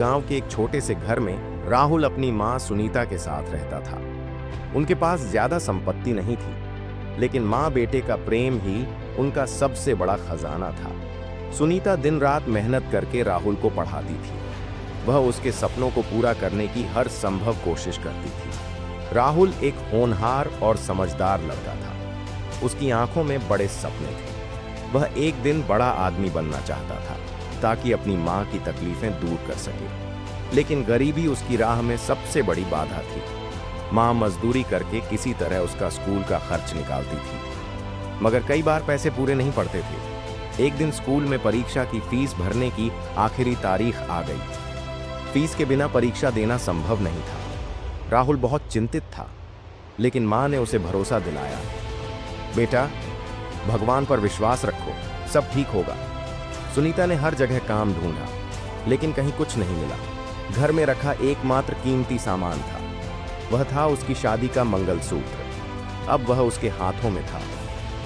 गांव के एक छोटे से घर में राहुल अपनी मां सुनीता के साथ रहता था। उनके पास ज्यादा संपत्ति नहीं थी, लेकिन मां बेटे का प्रेम ही उनका सबसे बड़ा खजाना था। सुनीता दिन रात मेहनत करके राहुल को पढ़ाती थी। वह उसके सपनों को पूरा करने की हर संभव कोशिश करती थी। राहुल एक होनहार और समझदार लड़का था। उसकी आंखों में बड़े सपने थे। वह एक दिन बड़ा आदमी बनना चाहता था ताकि अपनी मां की तकलीफें दूर कर सके। लेकिन गरीबी उसकी राह में सबसे बड़ी बाधा थी। मां मजदूरी करके किसी तरह उसका स्कूल का खर्च निकालती थी, मगर कई बार पैसे पूरे नहीं पड़ते थे। एक दिन स्कूल में परीक्षा की फीस भरने की आखिरी तारीख आ गई। फीस के बिना परीक्षा देना संभव नहीं था। राहुल बहुत चिंतित था, लेकिन मां ने उसे भरोसा दिलाया, बेटा, भगवान पर विश्वास रखो, सब ठीक होगा। सुनीता ने हर जगह काम ढूंढा, लेकिन कहीं कुछ नहीं मिला। घर में रखा एकमात्र कीमती सामान था, वह था उसकी शादी का मंगलसूत्र। अब वह उसके हाथों में था।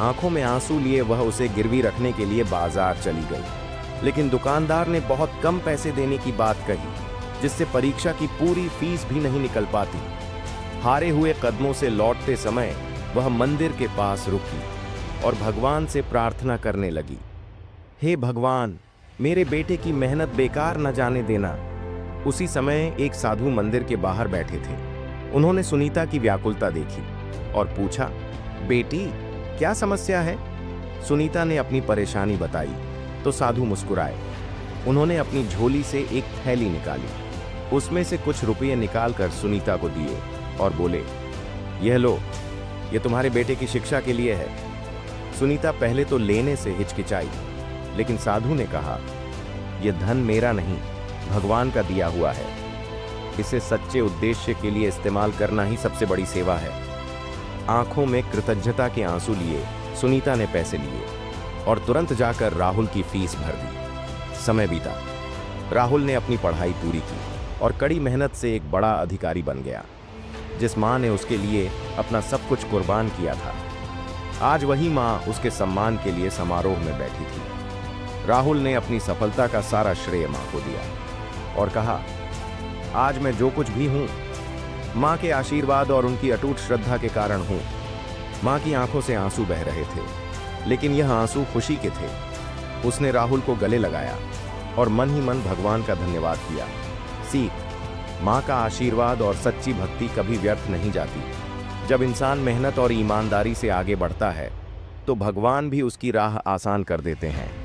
आंखों में आंसू लिए वह उसे गिरवी रखने के लिए बाजार चली गई, लेकिन दुकानदार ने बहुत कम पैसे देने की बात कही, जिससे परीक्षा की पूरी फीस भी नहीं निकल पाती। हारे हुए कदमों से लौटते समय वह मंदिर के पास रुकी और भगवान से प्रार्थना करने लगी, हे भगवान, मेरे बेटे की मेहनत बेकार न जाने देना। उसी समय एक साधु मंदिर के बाहर बैठे थे। उन्होंने सुनीता की व्याकुलता देखी और पूछा, बेटी, क्या समस्या है? सुनीता ने अपनी परेशानी बताई तो साधु मुस्कुराए। उन्होंने अपनी झोली से एक थैली निकाली, उसमें से कुछ रुपये निकालकर सुनीता को दिए और बोले, यह लो, यह तुम्हारे बेटे की शिक्षा के लिए है। सुनीता पहले तो लेने से हिचकिचाई, लेकिन साधु ने कहा, यह धन मेरा नहीं, भगवान का दिया हुआ है। इसे सच्चे उद्देश्य के लिए इस्तेमाल करना ही सबसे बड़ी सेवा है। आंखों में कृतज्ञता के आंसू लिए सुनीता ने पैसे लिए और तुरंत जाकर राहुल की फीस भर दी। समय बीता। राहुल ने अपनी पढ़ाई पूरी की और कड़ी मेहनत से एक बड़ा अधिकारी बन गया। जिस मां ने उसके लिए अपना सब कुछ कुर्बान किया था, आज वही मां उसके सम्मान के लिए समारोह में बैठी थी। राहुल ने अपनी सफलता का सारा श्रेय मां को दिया और कहा, आज मैं जो कुछ भी हूं, मां के आशीर्वाद और उनकी अटूट श्रद्धा के कारण हूं। मां की आंखों से आंसू बह रहे थे, लेकिन यह आंसू खुशी के थे। उसने राहुल को गले लगाया और मन ही मन भगवान का धन्यवाद किया। सीख, मां का आशीर्वाद और सच्ची भक्ति कभी व्यर्थ नहीं जाती। जब इंसान मेहनत और ईमानदारी से आगे बढ़ता है, तो भगवान भी उसकी राह आसान कर देते हैं।